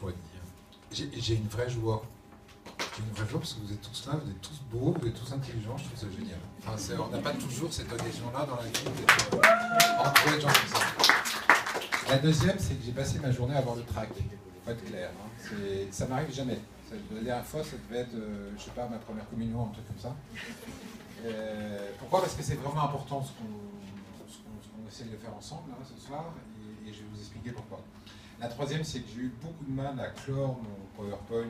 pourrais te dire? J'ai une vraie joie. J'ai une vraie joie parce que vous êtes tous là, vous êtes tous beaux, vous êtes tous intelligents, je trouve ça génial. Enfin, on n'a pas toujours cette occasion-là dans la vie d'être entouré de gens comme ça. La deuxième, c'est que j'ai passé ma journée à voir le track. Faut être clair. Hein. Ça m'arrive jamais. La dernière fois, ça devait être, je sais pas, ma première communion, un truc comme ça. Pourquoi? Parce que c'est vraiment important ce qu'on essaie de faire ensemble hein, ce soir, et je vais vous expliquer pourquoi. La troisième, c'est que j'ai eu beaucoup de mal à clore mon PowerPoint,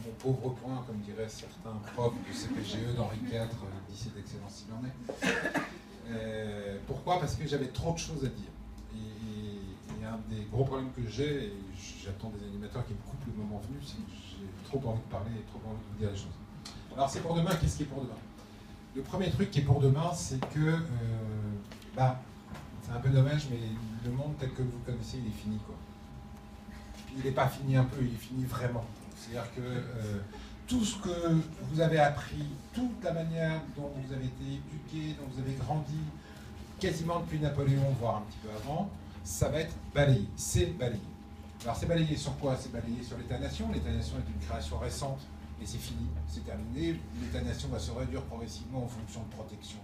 mon pauvre point, comme diraient certains profs du CPGE d'Henri IV, lycée d'excellence s'il en est. Pourquoi? Parce que j'avais trop de choses à dire. Et un des gros problèmes que j'ai, et j'attends des animateurs qui me coupent le moment venu, c'est que j'ai trop envie de parler et trop envie de vous dire les choses. Alors c'est pour demain, qu'est-ce qui est pour demain? Le premier truc qui est pour demain, c'est que, c'est un peu dommage, mais le monde tel que vous connaissez, il est fini, quoi. Puis il n'est pas fini un peu, il est fini vraiment. C'est-à-dire que tout ce que vous avez appris, toute la manière dont vous avez été éduqué, dont vous avez grandi, quasiment depuis Napoléon, voire un petit peu avant, ça va être balayé, c'est balayé. Alors c'est balayé sur quoi? C'est balayé sur l'État-nation. L'État-nation est une création récente, et c'est fini, c'est terminé. L'État-nation va se réduire progressivement en fonction de protection,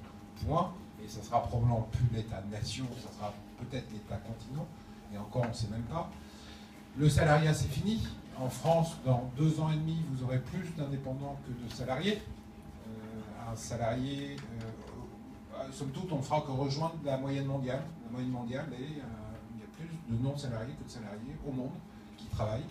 point. Et ça sera probablement plus l'État-nation, ça sera peut-être l'État-continent, et encore on ne sait même pas. Le salariat, c'est fini. En France, dans 2 ans et demi, vous aurez plus d'indépendants que de salariés. Un salarié, somme toute, on ne fera que rejoindre la moyenne mondiale. La moyenne mondiale, il y a plus de non-salariés que de salariés au monde qui travaillent.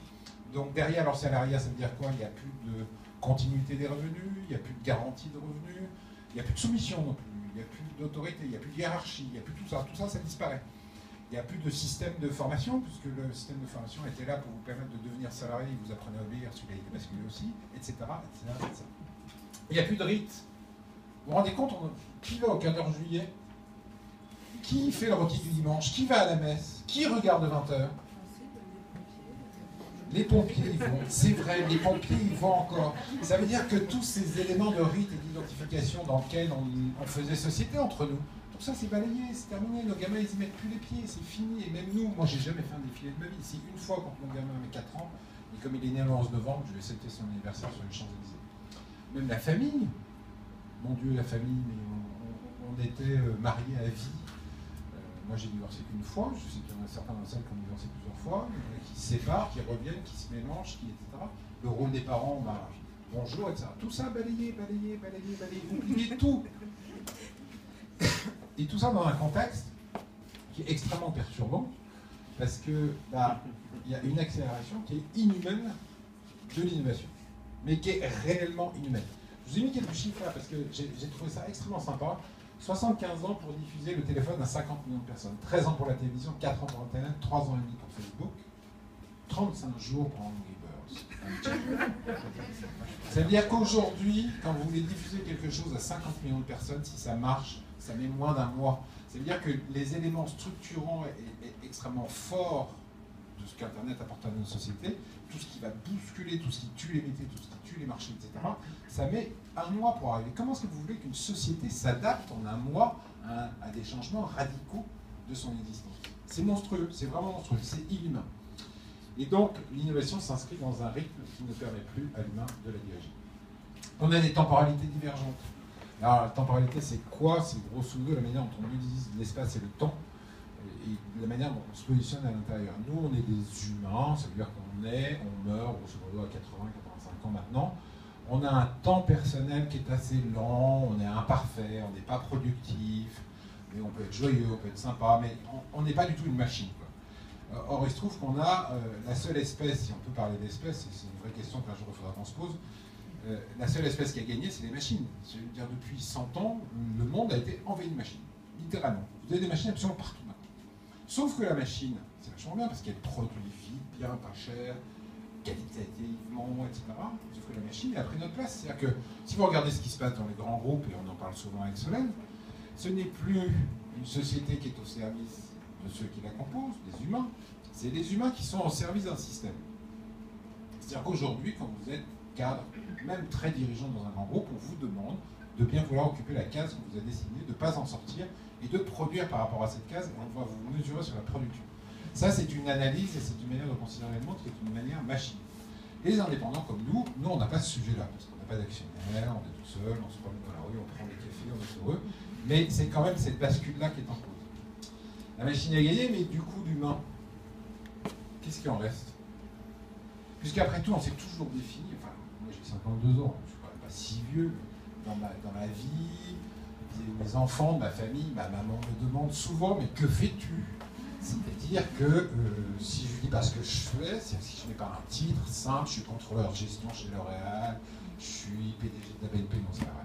Donc derrière leur salariat, ça veut dire quoi? Il n'y a plus de continuité des revenus, il n'y a plus de garantie de revenus, il n'y a plus de soumission non plus, il n'y a plus d'autorité, il n'y a plus de hiérarchie, il n'y a plus tout ça. Tout ça, ça disparaît. Il n'y a plus de système de formation, puisque le système de formation était là pour vous permettre de devenir salarié, vous apprenez à obéir, celui-là il est basculé aussi, etc., etc. Il n'y a plus de rite. Vous vous rendez compte, qui va au 14 juillet? Qui fait le rôti du dimanche? Qui va à la messe? Qui regarde 20h? Les pompiers y vont, c'est vrai, les pompiers y vont encore. Ça veut dire que tous ces éléments de rite et d'identification dans lesquels on faisait société entre nous, tout ça c'est balayé, c'est terminé, nos gamins ils y mettent plus les pieds, c'est fini. Et même nous, moi j'ai jamais fait un défilé de ma vie. C'est une fois quand mon gamin avait 4 ans, et comme il est né le 11 novembre, je vais fêter son anniversaire sur les Champs-Élysées. Même la famille, mon Dieu la famille, mais on était mariés à vie. Moi j'ai divorcé qu'une fois, je sais qu'il y en a certains dans la salle qui ont divorcé plusieurs fois, qui se séparent, qui reviennent, qui se mélangent, etc. Le rôle des parents, bonjour, etc. Tout ça balayé, oubliez tout. Et tout ça dans un contexte qui est extrêmement perturbant, parce que il y a une accélération qui est inhumaine de l'innovation, mais qui est réellement inhumaine. Je vous ai mis quelques chiffres là, parce que j'ai trouvé ça extrêmement sympa. 75 ans pour diffuser le téléphone à 50 millions de personnes, 13 ans pour la télévision, 4 ans pour Internet, 3 ans et demi pour Facebook, 35 jours pour Angry Birds. Ça veut dire qu'aujourd'hui, quand vous voulez diffuser quelque chose à 50 millions de personnes, si ça marche, ça met moins d'un mois. Ça veut dire que les éléments structurants et extrêmement forts de ce qu'Internet apporte à notre société, tout ce qui va bousculer, tout ce qui tue les métiers, tout ce qui tue les marchés, etc., ça met un mois pour arriver. Comment est-ce que vous voulez qu'une société s'adapte en un mois à des changements radicaux de son existence? C'est monstrueux, c'est vraiment monstrueux, c'est inhumain. Et donc, l'innovation s'inscrit dans un rythme qui ne permet plus à l'humain de la diriger. On a des temporalités divergentes. Alors, la temporalité, c'est quoi? C'est grosso modo la manière dont on utilise l'espace et le temps, et la manière dont on se positionne à l'intérieur. Nous, on est des humains, ça veut dire qu'on meurt, grosso modo, à 80-85 ans maintenant. On a un temps personnel qui est assez lent, on est imparfait, on n'est pas productif, mais on peut être joyeux, on peut être sympa, mais on n'est pas du tout une machine, quoi. Or, il se trouve qu'on a la seule espèce, si on peut parler d'espèce, et c'est une vraie question qu'un jour il faudra qu'on se pose, la seule espèce qui a gagné, c'est les machines. C'est-à-dire, depuis 100 ans, le monde a été envahi de machines, littéralement. Vous avez des machines absolument partout maintenant. Sauf que la machine, c'est vachement bien, parce qu'elle produit vite, bien, pas cher, qualitativement, etc. Sauf que la machine elle a pris notre place. C'est-à-dire que si vous regardez ce qui se passe dans les grands groupes, et on en parle souvent avec Solène, ce n'est plus une société qui est au service de ceux qui la composent, des humains, c'est les humains qui sont au service d'un système. C'est-à-dire qu'aujourd'hui, quand vous êtes cadre, même très dirigeant dans un grand groupe, on vous demande de bien vouloir occuper la case qu'on vous a dessinée, de ne pas en sortir, et de produire par rapport à cette case, et on va vous mesurer sur la production. Ça, c'est une analyse et c'est une manière de considérer le monde qui est une manière machine. Et les indépendants comme nous, on n'a pas ce sujet-là, parce qu'on n'a pas d'actionnaire, on est tout seul, on se promène dans la rue, on prend des cafés, on est heureux. Mais c'est quand même cette bascule-là qui est en cause. La machine a gagné, mais du coup, l'humain, qu'est-ce qui en reste? Puisqu'après tout, on s'est toujours défini, enfin, moi j'ai 52 ans, je ne suis quand même pas si vieux, dans ma vie, mes enfants, ma famille, ma maman me demande souvent, mais que fais-tu? C'est-à-dire que si je dis pas ce que je fais, si je n'ai pas un titre simple, je suis contrôleur de gestion chez L'Oréal, je suis PDG de la BNP, non c'est pas vrai.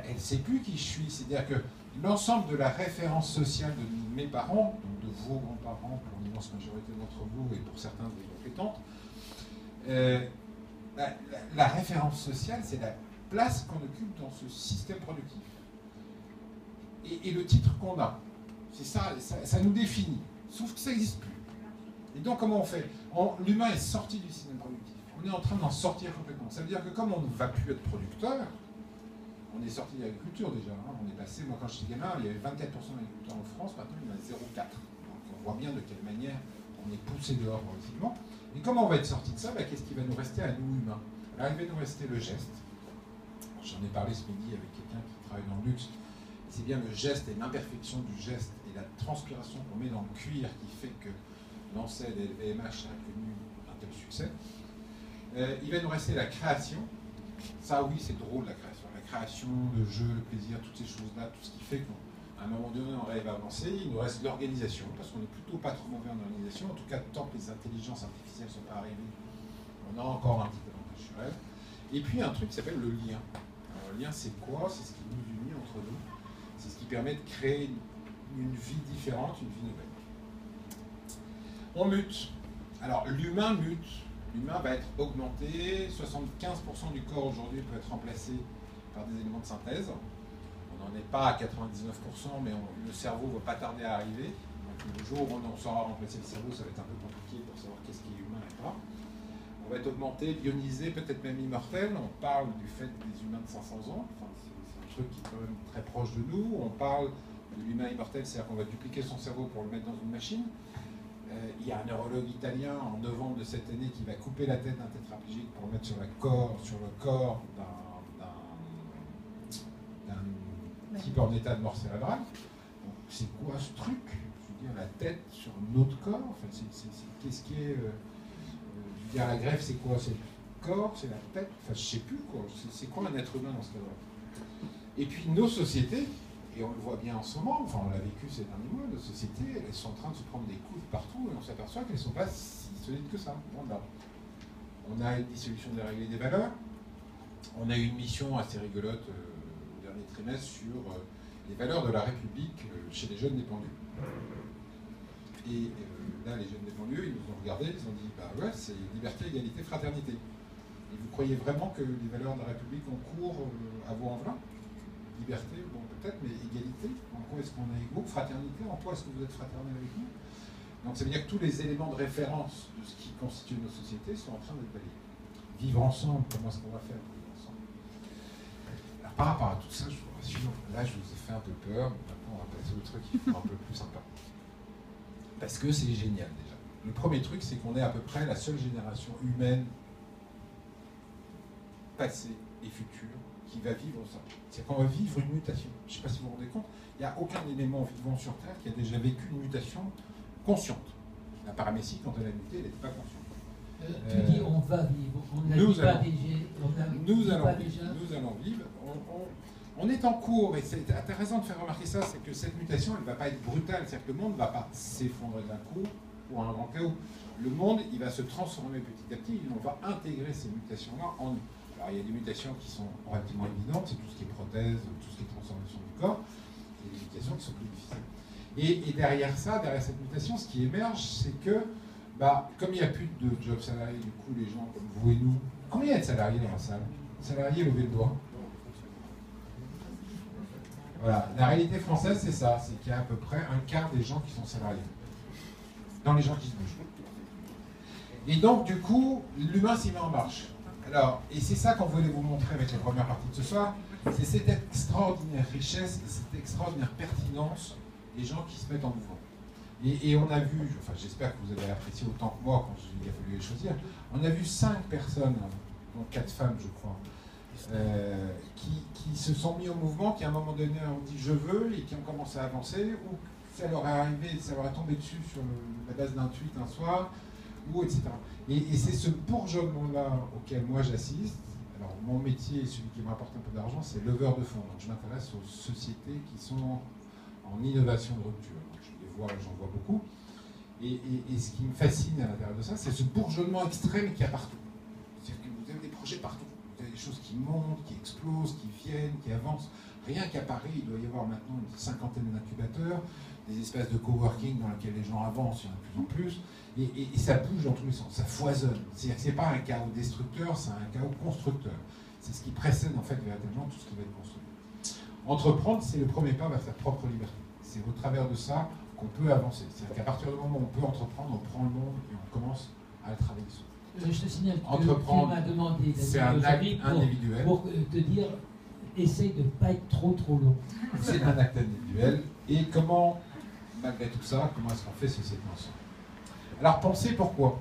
Elle ne sait plus qui je suis. C'est-à-dire que l'ensemble de la référence sociale de mes parents, donc de vos grands-parents, pour l'immense majorité d'entre vous et pour certains de vos compétentes, la référence sociale, c'est la place qu'on occupe dans ce système productif. Et le titre qu'on a, c'est ça, ça nous définit. Sauf que ça n'existe plus. Et donc comment on fait? L'humain est sorti du système productif. On est en train d'en sortir complètement. Ça veut dire que comme on ne va plus être producteur, on est sorti de l'agriculture déjà. Hein. On est passé, moi quand j'étais gamin, il y avait 24% d'agriculteurs en France, maintenant il y en a 0,4. Donc on voit bien de quelle manière on est poussé dehors progressivement. Et comment on va être sorti de ça? Qu'est-ce qui va nous rester à nous humains? Alors il va nous rester le geste. J'en ai parlé ce midi avec quelqu'un qui travaille dans le luxe. C'est bien le geste et l'imperfection du geste et la transpiration qu'on met dans le cuir qui fait que l'ANSED et le VMH a connu un tel succès. Il va nous rester la création. Ça, oui, c'est drôle, la création. La création, le jeu, le plaisir, toutes ces choses-là, tout ce qui fait qu'à un moment donné, on arrive à avancer. Il nous reste l'organisation, parce qu'on n'est plutôt pas trop mauvais en organisation. En tout cas, tant que les intelligences artificielles ne sont pas arrivées, on a encore un petit avantage sur elles. Et puis, un truc qui s'appelle le lien. Alors, le lien, c'est quoi? C'est ce qui nous unit entre nous. C'est ce qui permet de créer une vie différente, une vie nouvelle. On mute. Alors, l'humain mute. L'humain va être augmenté. 75% du corps aujourd'hui peut être remplacé par des éléments de synthèse. On n'en est pas à 99%, mais le cerveau ne va pas tarder à arriver. Donc, le jour où on saura remplacer le cerveau, ça va être un peu compliqué pour savoir qu'est-ce qui est humain et pas. On va être augmenté, bionisé, peut-être même immortel. On parle du fait des humains de 500 ans. Enfin, c'est un truc qui est quand même très proche de nous. On parle de l'humain immortel, c'est-à-dire qu'on va dupliquer son cerveau pour le mettre dans une machine. Il y a un neurologue italien en novembre de cette année qui va couper la tête d'un tétraplégique pour le mettre sur le corps d'un type en état de mort cérébrale. Donc c'est quoi ce truc? Je veux dire, la tête sur notre corps, enfin, qu'est-ce qui est... je veux dire, la greffe, c'est quoi? C'est le corps, c'est la tête, enfin je sais plus quoi. C'est quoi un être humain dans ce cas-là? Et puis nos sociétés, et on le voit bien en ce moment, enfin on l'a vécu ces derniers mois, nos sociétés, elles sont en train de se prendre des coups de partout et on s'aperçoit qu'elles ne sont pas si solides que ça. On a une dissolution des règles et des valeurs, on a eu une mission assez rigolote au dernier trimestre sur les valeurs de la République chez les jeunes des banlieues. Et là, les jeunes des banlieues, ils nous ont regardé, ils ont dit, bah ouais, c'est liberté, égalité, fraternité. Et vous croyez vraiment que les valeurs de la République ont cours à vos enveloppes? Liberté, bon peut-être, mais égalité, en quoi est-ce qu'on est égaux? Fraternité, en quoi est-ce que vous êtes fraternel avec nous? Donc ça veut dire que tous les éléments de référence de ce qui constitue nos sociétés sont en train d'être balayés. Vivre ensemble, comment est-ce qu'on va faire pour vivre ensemble? Alors par rapport à tout ça, je vous rassure, là je vous ai fait un peu peur, mais maintenant on va passer au truc qui est un peu plus sympa. Parce que c'est génial déjà. Le premier truc, c'est qu'on est à peu près la seule génération humaine, passée et future, qui va vivre ça. C'est qu'on va vivre une mutation. Je ne sais pas si vous vous rendez compte, il n'y a aucun élément vivant sur Terre qui a déjà vécu une mutation consciente. La paramécie, quand elle a muté, elle n'était pas consciente. Tu dis on va vivre, on n'a pas déjà. Nous allons vivre. On est en cours, et tu as raison de faire remarquer ça, c'est que cette mutation, elle ne va pas être brutale, c'est-à-dire que le monde ne va pas s'effondrer d'un coup pour un grand chaos. Le monde, il va se transformer petit à petit, et on va intégrer ces mutations-là en nous. Alors, il y a des mutations qui sont relativement évidentes, c'est tout ce qui est prothèse, tout ce qui est transformation du corps, et des mutations qui sont plus difficiles. Et derrière ça, derrière cette mutation, ce qui émerge, c'est que, comme il n'y a plus de jobs salariés, du coup, les gens comme vous et nous, combien il y a de salariés dans la salle? Salariés, levez le doigt. Voilà, la réalité française, c'est ça, c'est qu'il y a à peu près un quart des gens qui sont salariés, dans les gens qui se bougent. Et donc, du coup, l'humain s'y met en marche. Alors, et c'est ça qu'on voulait vous montrer avec la première partie de ce soir, c'est cette extraordinaire richesse et cette extraordinaire pertinence des gens qui se mettent en mouvement. Et on a vu, enfin j'espère que vous avez apprécié autant que moi quand il a fallu les choisir, on a vu 5 personnes, dont 4 femmes je crois, qui se sont mis au mouvement, qui à un moment donné ont dit je veux, et qui ont commencé à avancer, ou ça leur est arrivé, ça leur est tombé dessus sur la base d'un tweet un soir, ou etc. Et c'est ce bourgeonnement-là auquel moi j'assiste. Alors mon métier, celui qui me rapporte un peu d'argent, c'est leveur de fonds. Donc je m'intéresse aux sociétés qui sont en innovation de rupture. J'en vois beaucoup. Et ce qui me fascine à l'intérieur de ça, c'est ce bourgeonnement extrême qu'il y a partout. C'est-à-dire que vous avez des projets partout. Vous avez des choses qui montent, qui explosent, qui viennent, qui avancent. Rien qu'à Paris, il doit y avoir maintenant une 50aine d'incubateurs, des espaces de coworking dans lesquels les gens avancent, il y en a de plus en plus. Et ça bouge dans tous les sens, ça foisonne. C'est-à-dire que ce n'est pas un chaos destructeur, c'est un chaos constructeur. C'est ce qui précède en fait véritablement tout ce qui va être construit. Entreprendre, c'est le premier pas vers sa propre liberté. C'est au travers de ça qu'on peut avancer. C'est-à-dire qu'à partir du moment où on peut entreprendre, on prend le monde et on commence à le travailler dessus. Je te signale que entreprendre, tu m'as demandé c'est un acte individuel. Pour te dire, essaye de ne pas être trop long. C'est un acte individuel. Et comment, malgré tout ça, comment est-ce qu'on fait société ensemble? Alors, penser pourquoi?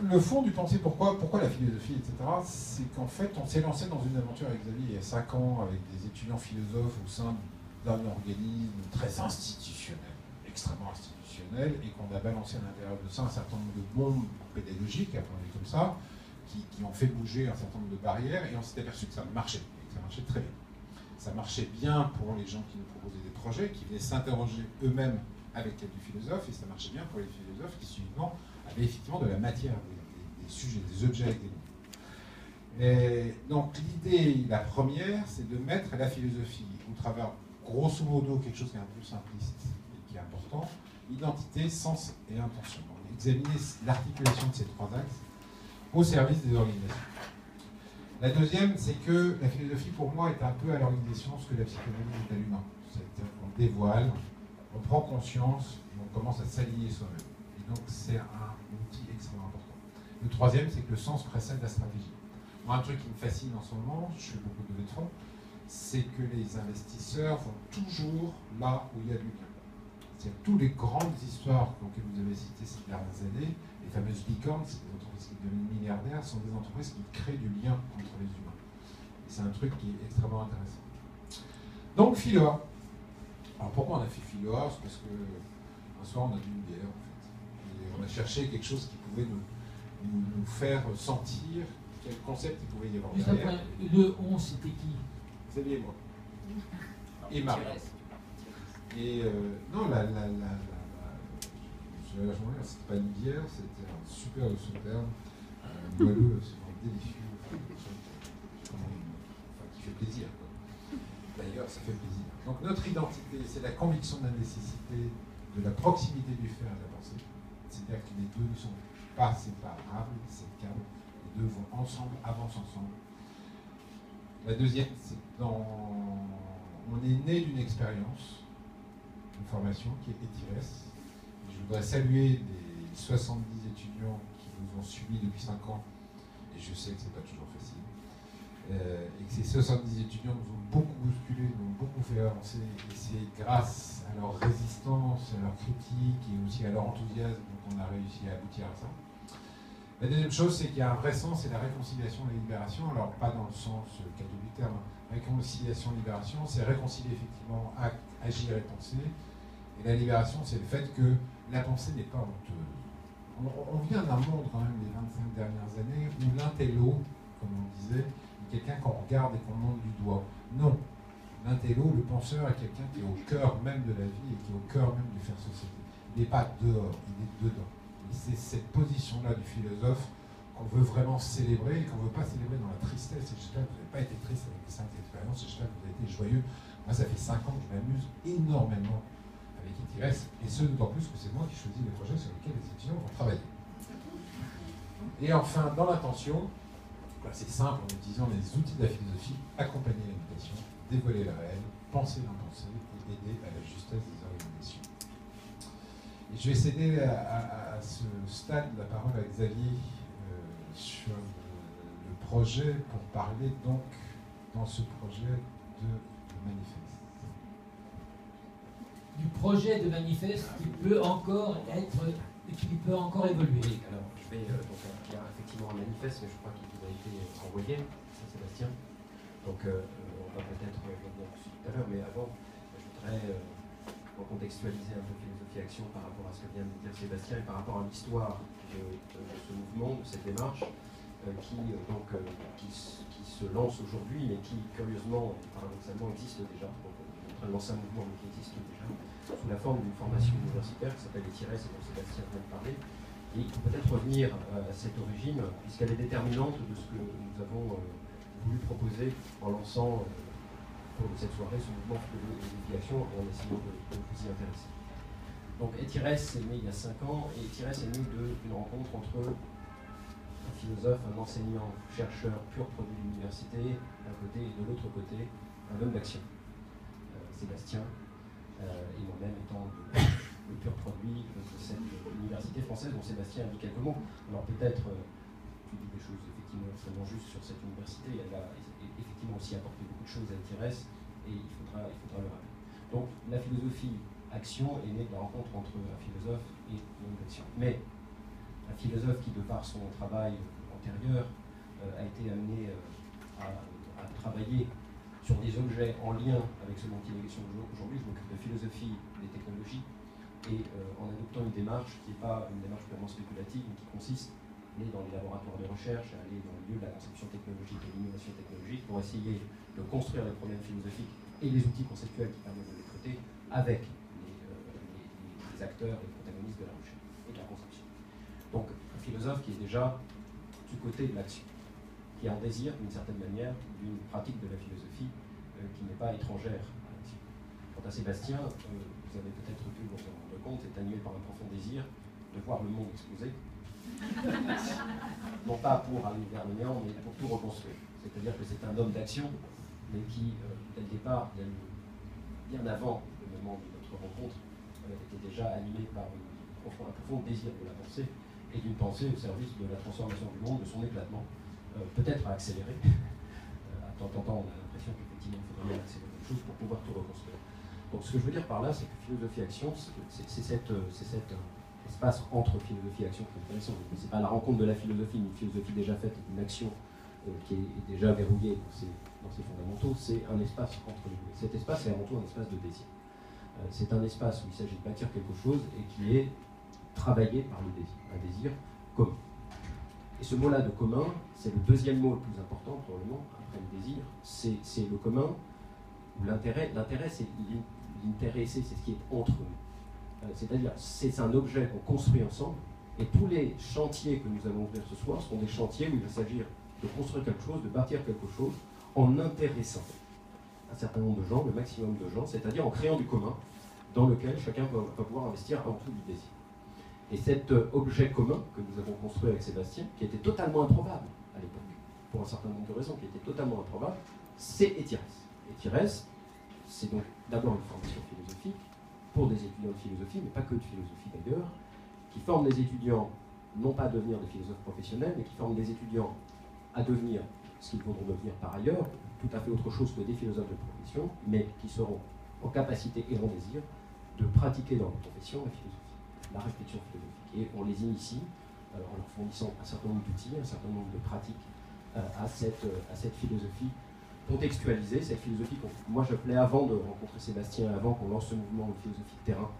Le fond du penser pourquoi la philosophie, etc., c'est qu'en fait, on s'est lancé dans une aventure avec Xavier il y a 5 ans, avec des étudiants philosophes au sein d'un organisme très institutionnel, extrêmement institutionnel, et qu'on a balancé à l'intérieur de ça un certain nombre de bombes pédagogiques, appelons-les comme ça, qui ont fait bouger un certain nombre de barrières, et on s'est aperçu que ça marchait, et que ça marchait très bien. Ça marchait bien pour les gens qui nous proposaient des projets, qui venaient s'interroger eux-mêmes avec l'aide du philosophe, et ça marchait bien pour les philosophes qui suivant avaient effectivement de la matière, des sujets, des objets avec des mots. Et donc l'idée, la première, c'est de mettre la philosophie au travers, grosso modo, quelque chose qui est un peu simpliste et qui est important, identité, sens et intention. Donc examiner l'articulation de ces 3 axes au service des organisations. La deuxième, c'est que la philosophie, pour moi, est un peu à l'organisation ce que la psychanalyse est à l'humain. C'est-à-dire qu'on dévoile, on prend conscience et on commence à s'aligner soi-même. Et donc, c'est un outil extrêmement important. Le troisième, c'est que le sens précède la stratégie. Moi, un truc qui me fascine en ce moment, je fais beaucoup de levées de fonds, c'est que les investisseurs vont toujours là où il y a du lien. C'est-à-dire toutes les grandes histoires auxquelles vous avez cité ces dernières années, les fameuses licornes, c'est des entreprises qui deviennent milliardaires, sont des entreprises qui créent du lien entre les humains. Et c'est un truc qui est extrêmement intéressant. Donc, Philoa. Alors, pourquoi on a fait Philoa? C'est parce qu'un soir, on a bu une bière, en fait. Et on a cherché quelque chose qui pouvait nous faire sentir quel concept il pouvait y avoir derrière. Le 11, c'était qui? Xavier et moi. Et Marie. Et non, la journée, c'était pas une bière, c'était un super sauterne, moelleux, c'est vraiment délicieux, qui fait plaisir. D'ailleurs, ça fait plaisir. Donc notre identité, c'est la conviction de la nécessité, de la proximité du fait à la pensée. C'est-à-dire que les deux ne sont pas séparables, c'est le cas. Les deux vont ensemble, avancent ensemble. La deuxième, c'est on est né d'une expérience, une formation qui est ETIRES. Je voudrais saluer les 70 étudiants qui nous ont suivis depuis 5 ans, et je sais que ce n'est pas toujours facile, et que ces 70 étudiants nous ont beaucoup bousculés, nous ont beaucoup fait avancer, et c'est grâce à leur résistance, à leur critique, et aussi à leur enthousiasme qu'on a réussi à aboutir à ça. La deuxième chose, c'est qu'il y a un vrai sens, c'est la réconciliation et la libération. Alors, pas dans le sens cadeau du terme. Réconciliation, libération, c'est réconcilier effectivement acte, agir et penser. Et la libération, c'est le fait que la pensée n'est pas honteuse. On vient d'un monde, quand même, les 25 dernières années, où l'intello, comme on disait, est quelqu'un qu'on regarde et qu'on monte du doigt. Non. L'intello, le penseur, est quelqu'un qui est au cœur même de la vie et qui est au cœur même du faire société. Il n'est pas dehors, il est dedans. Et c'est cette position-là du philosophe qu'on veut vraiment célébrer et qu'on ne veut pas célébrer dans la tristesse. Et j'espère que vous n'avez pas été triste avec les 5 expériences, j'espère que vous avez été joyeux. Moi, ça fait 5 ans que je m'amuse énormément avec ETIRES, et ce d'autant plus que c'est moi qui choisis les projets sur lesquels les étudiants vont travailler. Et enfin, dans l'intention, c'est simple en utilisant les outils de la philosophie, accompagner l'éducation, dévoiler la réelle, penser dans penser et aider à la justesse des organisations. Et je vais céder à ce stade la parole à Xavier sur le projet pour parler donc dans ce projet de manifeste. du projet de manifeste qui peut encore évoluer. Oui, alors je vais donc il y a effectivement un manifeste, mais je crois qu'il vous a été envoyé, Sébastien. Donc on va peut-être revenir dessus tout à l'heure, mais avant, je voudrais recontextualiser un peu Philosophie Action par rapport à ce que vient de dire Sébastien et par rapport à l'histoire de ce mouvement, de cette démarche qui se lance aujourd'hui, mais qui curieusement et paradoxalement existe déjà. Donc, on est en train de lancer un mouvement qui existe déjà, sous la forme d'une formation universitaire qui s'appelle les TIRES et dont Sébastien vient de parler. Et il faut peut-être revenir à cette origine, puisqu'elle est déterminante de ce que nous avons voulu proposer en lançant au cours de cette soirée ce mouvement Philosophie Action et en essayant de vous y intéresser. Donc ETIRES est né il y a 5 ans, et ETIRES est né d'une rencontre entre un philosophe, un enseignant, chercheur, pur produit de l'université, d'un côté, et de l'autre côté, un homme d'action. Sébastien, et moi-même étant le pur produit de cette université française dont Sébastien a dit quelques mots. Alors peut-être, tu dis des choses effectivement extrêmement justes sur cette université, elle a effectivement aussi apporté beaucoup de choses à ETIRES, et il faudra le rappeler. Donc la philosophie action est née de la rencontre entre un philosophe et un homme d'action. Mais un philosophe qui, de par son travail antérieur, a été amené à travailler sur des objets en lien avec ce dont il est question aujourd'hui. Je m'occupe de philosophie des technologies et en adoptant une démarche qui n'est pas une démarche purement spéculative, mais qui consiste à aller dans les laboratoires de recherche, à aller dans le lieu de la conception technologique et de l'innovation technologique pour essayer de construire les problèmes philosophiques et les outils conceptuels qui permettent de les traiter avec les acteurs et les protagonistes de la recherche et de la conception. Donc un philosophe qui est déjà du côté de l'action, qui a un désir d'une certaine manière d'une pratique de la philosophie qui n'est pas étrangère à l'action. Quant à Sébastien, vous avez peut-être pu vous en rendre compte, est animé par un profond désir de voir le monde exploser. Non pas pour aller vers le néant, mais pour tout reconstruire. C'est-à-dire que c'est un homme d'action, mais qui, dès le départ, bien avant le moment de notre rencontre, était déjà animé par un profond désir de la pensée, et d'une pensée au service de la transformation du monde, de son éclatement, peut-être à accélérer. À temps en temps, on a l'impression qu'effectivement, il faudrait accélérer les choses pour pouvoir tout reconstruire. Donc ce que je veux dire par là, c'est que philosophie action, c'est cet espace entre philosophie et action qui est intéressant. Ce n'est pas la rencontre de la philosophie, une philosophie déjà faite, une action qui est déjà verrouillée dans ses fondamentaux, c'est un espace entre les deux. Cet espace est avant tout un espace de désir. C'est un espace où il s'agit de bâtir quelque chose et qui est travaillé par le désir, un désir commun. Et ce mot-là de commun, c'est le deuxième mot le plus important probablement, après le désir, c'est le commun, ou l'intérêt. L'intérêt, c'est l'intéressé, c'est ce qui est entre nous. C'est-à-dire, c'est un objet qu'on construit ensemble, et tous les chantiers que nous allons ouvrir ce soir seront des chantiers où il va s'agir de construire quelque chose, de bâtir quelque chose, en intéressant un certain nombre de gens, le maximum de gens, c'est-à-dire en créant du commun, dans lequel chacun va pouvoir investir avant tout du désir. Et cet objet commun que nous avons construit avec Sébastien, qui était totalement improbable à l'époque, pour un certain nombre de raisons, qui était totalement improbable, c'est ETIRES. ETIRES, c'est donc d'abord une formation philosophique pour des étudiants de philosophie, mais pas que de philosophie d'ailleurs, qui forme des étudiants non pas à devenir des philosophes professionnels, mais qui forment des étudiants à devenir ce qu'ils voudront devenir par ailleurs, tout à fait autre chose que des philosophes de profession, mais qui seront en capacité et en désir de pratiquer dans leur profession la philosophie, la réflexion philosophique. Et on les initie en leur fournissant un certain nombre d'outils, un certain nombre de pratiques à cette philosophie contextualisée, cette philosophie que moi j'appelais avant de rencontrer Sébastien, avant qu'on lance ce mouvement de philosophie de terrain,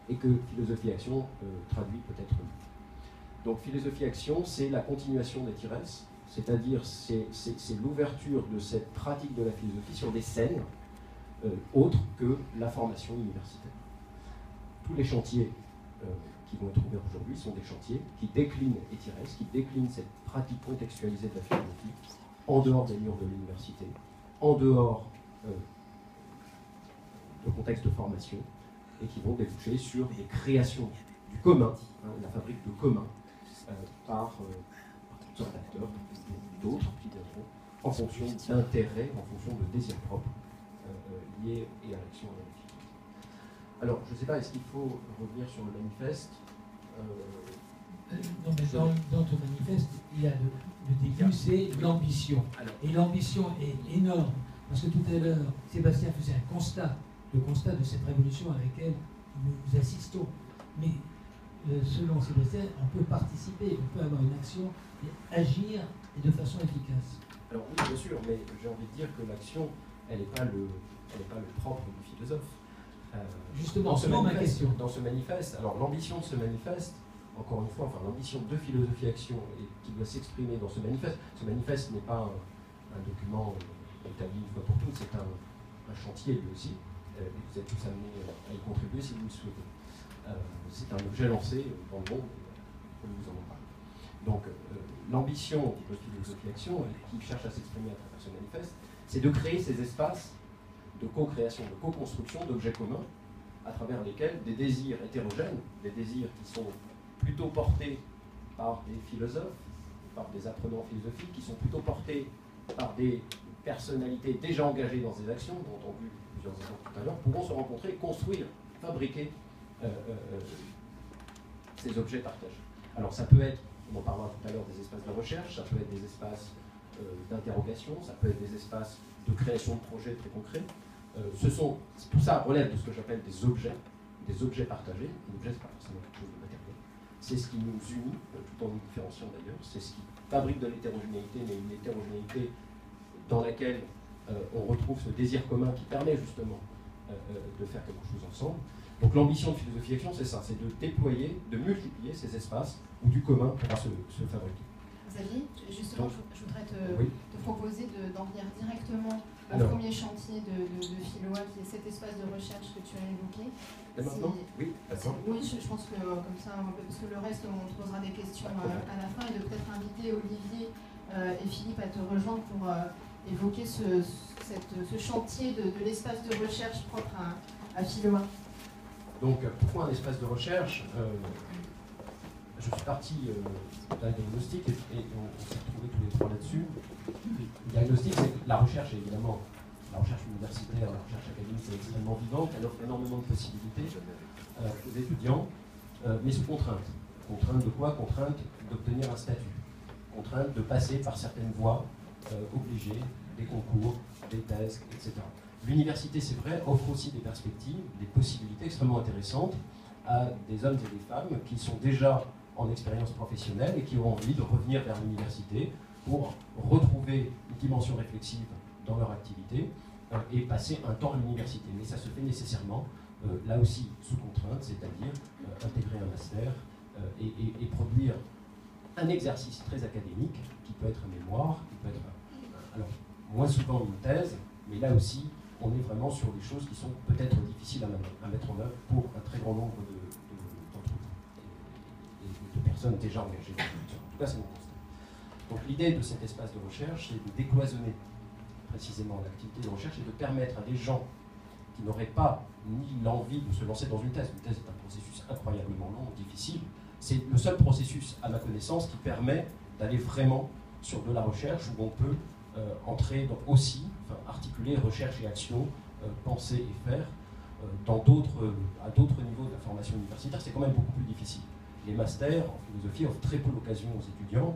et que philosophie action traduit peut-être mieux. Donc philosophie action, c'est la continuation des TIRES, c'est-à-dire c'est l'ouverture de cette pratique de la philosophie sur des scènes autres que la formation universitaire. Tous les chantiers qui vont être ouverts aujourd'hui sont des chantiers qui déclinent ETIRES, qui déclinent cette pratique contextualisée de la philosophie en dehors des murs de l'université, en dehors de contexte de formation, et qui vont déboucher sur des créations du commun, la fabrique de commun, par toutes sortes d'acteurs, d'autres qui viendront en fonction d'intérêts, en fonction de désirs propres liés et à l'action de la philosophie. Alors, je ne sais pas, est-ce qu'il faut revenir sur le manifeste Non, mais dans ton manifeste, il y a le début, c'est l'ambition. Et l'ambition est énorme, parce que tout à l'heure, Sébastien faisait un constat le constat de cette révolution à laquelle nous assistons. Mais selon Sébastien, on peut participer, on peut avoir une action et agir et de façon efficace. Alors oui, bien sûr, mais j'ai envie de dire que l'action, elle n'est pas le propre du philosophe. Justement, c'est ma question. Dans ce manifeste, alors l'ambition de ce manifeste, encore une fois, enfin l'ambition de Philosophie Action et qui doit s'exprimer dans ce manifeste n'est pas un document établi une fois pour toutes, c'est un chantier lui aussi. Vous êtes tous amenés à y contribuer si vous le souhaitez. C'est un objet lancé dans le monde, on vous en parle. Donc l'ambition de Philosophie Action, qui cherche à s'exprimer à travers ce manifeste, c'est de créer ces espaces de co-création, de co-construction d'objets communs, à travers lesquels des désirs hétérogènes, des désirs qui sont plutôt portés par des philosophes, par des apprenants en philosophie, qui sont plutôt portés par des personnalités déjà engagées dans ces actions, dont on a vu plusieurs exemples tout à l'heure, pourront se rencontrer, construire, fabriquer ces objets partagés. Alors ça peut être, on en parlera tout à l'heure, des espaces de recherche, ça peut être des espaces d'interrogation, ça peut être des espaces de création de projets très concrets. Tout ça relève de ce que j'appelle des objets partagés. Un objet, c'est pas forcément quelque chose de matériel. C'est ce qui nous unit, tout en nous différenciant d'ailleurs. C'est ce qui fabrique de l'hétérogénéité, mais une hétérogénéité dans laquelle on retrouve ce désir commun qui permet justement de faire quelque chose ensemble. Donc l'ambition de Philosophie Action, c'est ça, c'est de déployer, de multiplier ces espaces où du commun pourra se fabriquer. Xavier, justement, je voudrais te proposer d'en venir directement au premier chantier de Philoa, qui est cet espace de recherche que tu as évoqué. Maintenant oui, d'accord. Oui, je pense que comme ça, parce que le reste, on te posera des questions à la fin, et de peut-être inviter Olivier et Philippe à te rejoindre pour évoquer ce chantier de l'espace de recherche propre à Philoa. Donc, pourquoi un espace de recherche je suis parti d'un diagnostic et on s'est retrouvés tous les trois là-dessus. Le diagnostic, c'est que la recherche, évidemment, la recherche universitaire, la recherche académique, c'est extrêmement vivante, elle offre énormément de possibilités aux étudiants, mais sous contrainte. Contrainte de quoi? Contrainte d'obtenir un statut. Contrainte de passer par certaines voies obligées, des concours, des thèses, etc. L'université, c'est vrai, offre aussi des perspectives, des possibilités extrêmement intéressantes à des hommes et des femmes qui sont déjà en expérience professionnelle et qui ont envie de revenir vers l'université pour retrouver une dimension réflexive dans leur activité et passer un temps à l'université. Mais ça se fait nécessairement, là aussi, sous contrainte, c'est-à-dire intégrer un master et produire un exercice très académique qui peut être un mémoire, qui peut être, alors, moins souvent une thèse, mais là aussi, on est vraiment sur des choses qui sont peut-être difficiles à mettre en œuvre pour un très grand nombre de personnes déjà engagées dans la culture. En tout cas, c'est mon constat. Donc l'idée de cet espace de recherche, c'est de décloisonner précisément l'activité de recherche et de permettre à des gens qui n'auraient pas ni l'envie de se lancer dans une thèse. Une thèse est un processus incroyablement long, difficile. C'est le seul processus, à ma connaissance, qui permet d'aller vraiment sur de la recherche où on peut entrer aussi, articuler recherche et action, penser et faire à d'autres niveaux de la formation universitaire. C'est quand même beaucoup plus difficile. Les masters en philosophie offrent très peu l'occasion aux étudiants,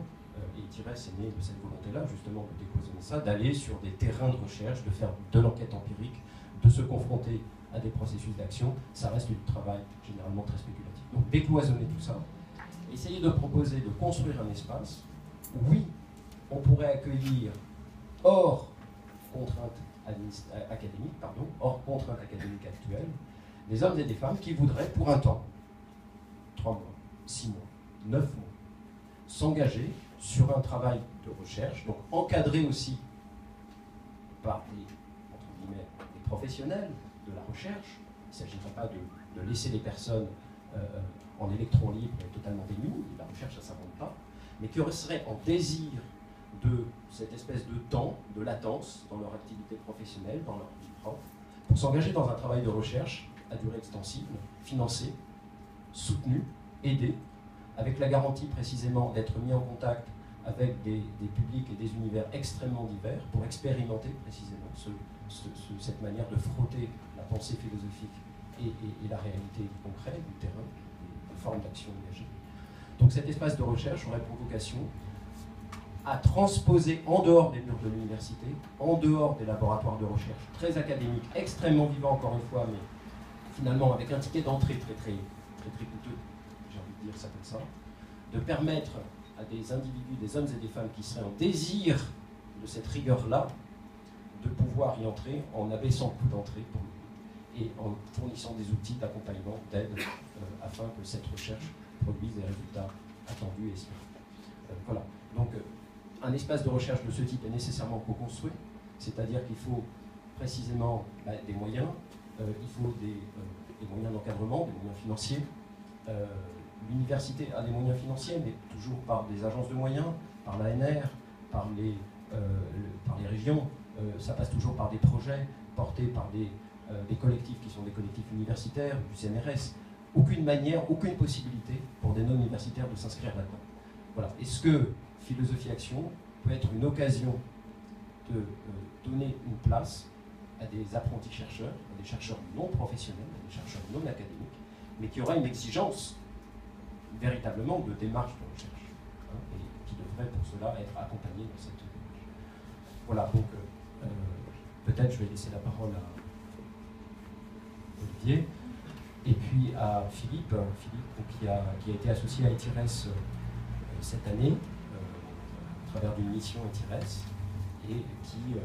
et Thierry est né de cette volonté-là, justement, de décloisonner ça, d'aller sur des terrains de recherche, de faire de l'enquête empirique, de se confronter à des processus d'action. Ça reste du travail généralement très spéculatif. Donc décloisonner tout ça, essayer de proposer, de construire un espace où, oui, on pourrait accueillir hors contrainte académique actuelle, des hommes et des femmes qui voudraient, pour un temps, 3 mois, 6 mois, 9 mois, s'engager sur un travail de recherche, donc encadré aussi par des professionnels de la recherche. Il ne s'agirait pas de laisser les personnes en électron libre et totalement démunies, la recherche ça ne s'invente pas, mais qui seraient en désir de cette espèce de temps, de latence dans leur activité professionnelle, dans leur vie propre, pour s'engager dans un travail de recherche à durée extensible, financé, soutenu, aidé, avec la garantie précisément d'être mis en contact avec des publics et des univers extrêmement divers pour expérimenter précisément cette manière de frotter la pensée philosophique et la réalité du concret, du terrain, des formes d'action engagées. Donc cet espace de recherche aurait pour vocation à transposer en dehors des murs de l'université, en dehors des laboratoires de recherche très académiques, extrêmement vivants encore une fois, mais finalement avec un ticket d'entrée très coûteux, j'ai envie de dire ça comme ça, de permettre à des individus, des hommes et des femmes qui seraient en désir de cette rigueur-là, de pouvoir y entrer en abaissant le coût d'entrée pour lui et en fournissant des outils d'accompagnement, d'aide, afin que cette recherche produise des résultats attendus et espérés. Voilà. Donc, un espace de recherche de ce type est nécessairement co-construit, c'est-à-dire qu'il faut précisément des moyens, il faut des moyens d'encadrement, des moyens financiers. L'université a des moyens financiers, mais toujours par des agences de moyens, par l'ANR, par les régions. Ça passe toujours par des projets portés par des collectifs qui sont des collectifs universitaires, du CNRS. Aucune manière, aucune possibilité pour des non-universitaires de s'inscrire là-dedans. Voilà. Est-ce que Philosophie Action peut être une occasion de donner une place à des apprentis chercheurs, à des chercheurs non professionnels, à des chercheurs non académiques, mais qui aura une exigence véritablement de démarche de recherche, hein, et qui devrait pour cela être accompagné dans cette démarche. Voilà, donc peut-être je vais laisser la parole à Olivier, et puis à Philippe qui a été associé à ETIRES cette année, à travers d'une mission ETIRES, et qui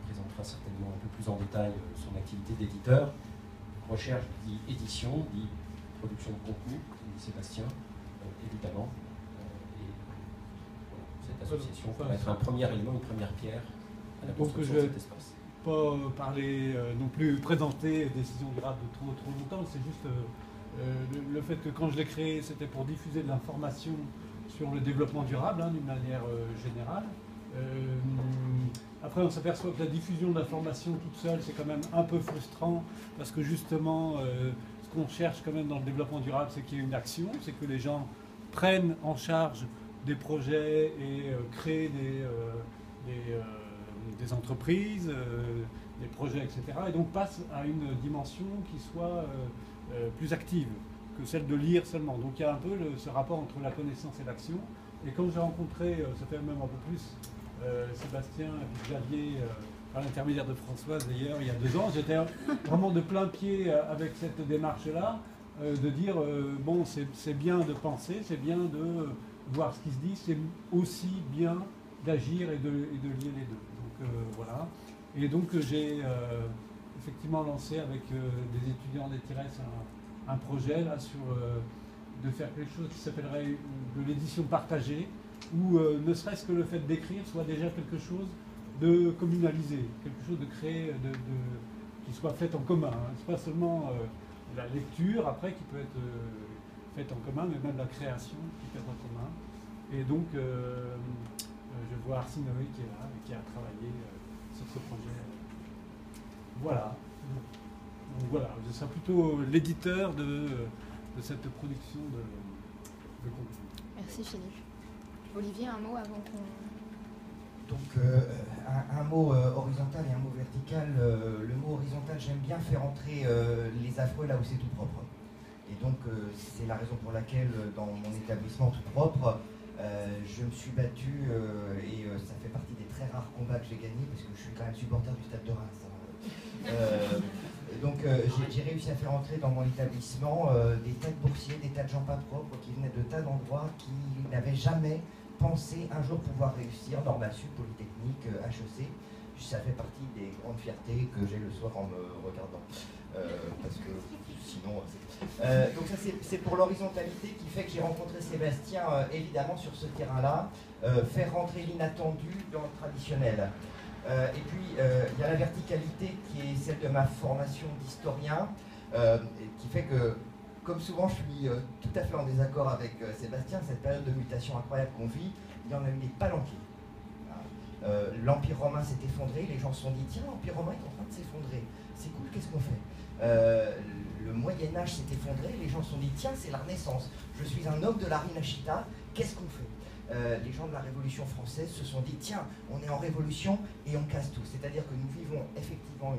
présentera certainement un peu plus en détail son activité d'éditeur. Recherche dit édition, dit production de contenu, dit Sébastien, évidemment. Et voilà, cette association va être un premier élément, une première pierre à la construction de cet espace. Pas parler non plus présenter Décision Durable de trop longtemps, c'est juste le fait que quand je l'ai créé, c'était pour diffuser de l'information sur le développement durable, hein, d'une manière générale. Après, on s'aperçoit que la diffusion d'informations toute seule, c'est quand même un peu frustrant, parce que justement, ce qu'on cherche quand même dans le développement durable, c'est qu'il y ait une action, c'est que les gens prennent en charge des projets et créent des entreprises, des projets, etc. Et donc passent à une dimension qui soit plus active que celle de lire seulement. Donc il y a un peu ce rapport entre la connaissance et l'action. Et quand j'ai rencontré, ça fait même un peu plus, Sébastien et Xavier, par l'intermédiaire de Françoise d'ailleurs, il y a 2 ans, j'étais vraiment de plein pied avec cette démarche-là, de dire, bon, c'est bien de penser, c'est bien de voir ce qui se dit, c'est aussi bien d'agir et de lier les deux. Donc voilà. Et donc j'ai effectivement lancé avec des étudiants d'ETIRES un projet là sur de faire quelque chose qui s'appellerait de l'édition partagée, où ne serait-ce que le fait d'écrire soit déjà quelque chose de communalisé, quelque chose de créé, qui soit fait en commun. Hein. C'est pas seulement la lecture après qui peut être faite en commun, mais même la création qui peut être en commun. Et donc je vois Arsinoé qui est là et qui a travaillé sur ce projet. Voilà. Donc voilà, je serai plutôt l'éditeur de cette production de contenu. Merci Philippe. Olivier, un mot avant qu'on... Donc un mot horizontal et un mot vertical. Le mot horizontal, j'aime bien faire entrer les affreux là où c'est tout propre. Et donc c'est la raison pour laquelle dans mon établissement tout propre, je me suis battu et ça fait partie des très rares combats que j'ai gagnés parce que je suis quand même supporter du Stade de Reims. Donc j'ai réussi à faire entrer dans mon établissement des tas de boursiers, des tas de gens pas propres qui venaient de tas d'endroits qui n'avaient jamais pensé un jour pouvoir réussir, Normal Sup, Polytechnique, HEC. Ça fait partie des grandes fiertés que j'ai le soir en me regardant. Parce que sinon... donc ça c'est pour l'horizontalité qui fait que j'ai rencontré Sébastien évidemment sur ce terrain-là, faire rentrer l'inattendu dans le traditionnel. Et puis il y a la verticalité qui est celle de ma formation d'historien, qui fait que, comme souvent je suis tout à fait en désaccord avec Sébastien, cette période de mutation incroyable qu'on vit, il y en a eu des palanqués. L'Empire romain s'est effondré, les gens se sont dit tiens, l'Empire romain est en train de s'effondrer, c'est cool, qu'est-ce qu'on fait? Le Moyen-Âge s'est effondré, les gens se sont dit tiens, c'est la Renaissance, je suis un homme de la Rinascita, qu'est-ce qu'on fait? Les gens de la Révolution française se sont dit tiens, on est en révolution et on casse tout. C'est-à-dire que nous vivons effectivement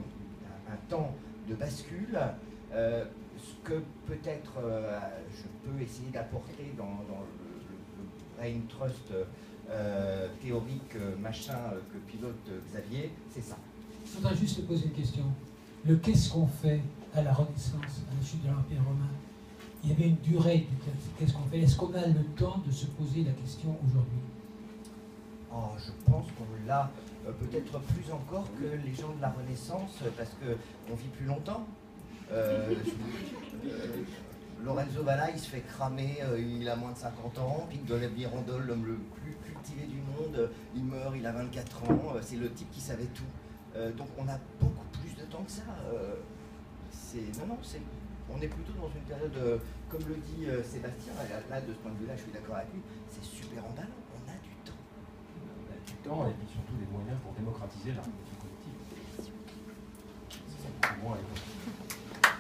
un temps de bascule, ce que peut-être je peux essayer d'apporter dans le brain trust théorique, machin, que pilote Xavier, c'est ça. Je voudrais juste te poser une question. Le qu'est-ce qu'on fait à la Renaissance, à la chute de l'Empire romain, il y avait une durée du qu'est-ce qu'on fait. Est-ce qu'on a le temps de se poser la question aujourd'hui? Oh, je pense qu'on l'a peut-être plus encore que les gens de la Renaissance, parce qu'on vit plus longtemps. Lorenzo Valla, il se fait cramer, il a moins de 50 ans. Pic de la Mirandole, l'homme le plus cultivé du monde, il meurt, il a 24 ans. C'est le type qui savait tout. Donc on a beaucoup plus de temps que ça. On est plutôt dans une période, comme le dit Sébastien, là de ce point de vue-là, je suis d'accord avec lui, c'est super emballant, on a du temps. On a du temps et puis surtout des moyens pour démocratiser la réflexion collective. C'est ça, pour moi,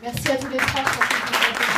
Merci à tous les trois pour cette présentation.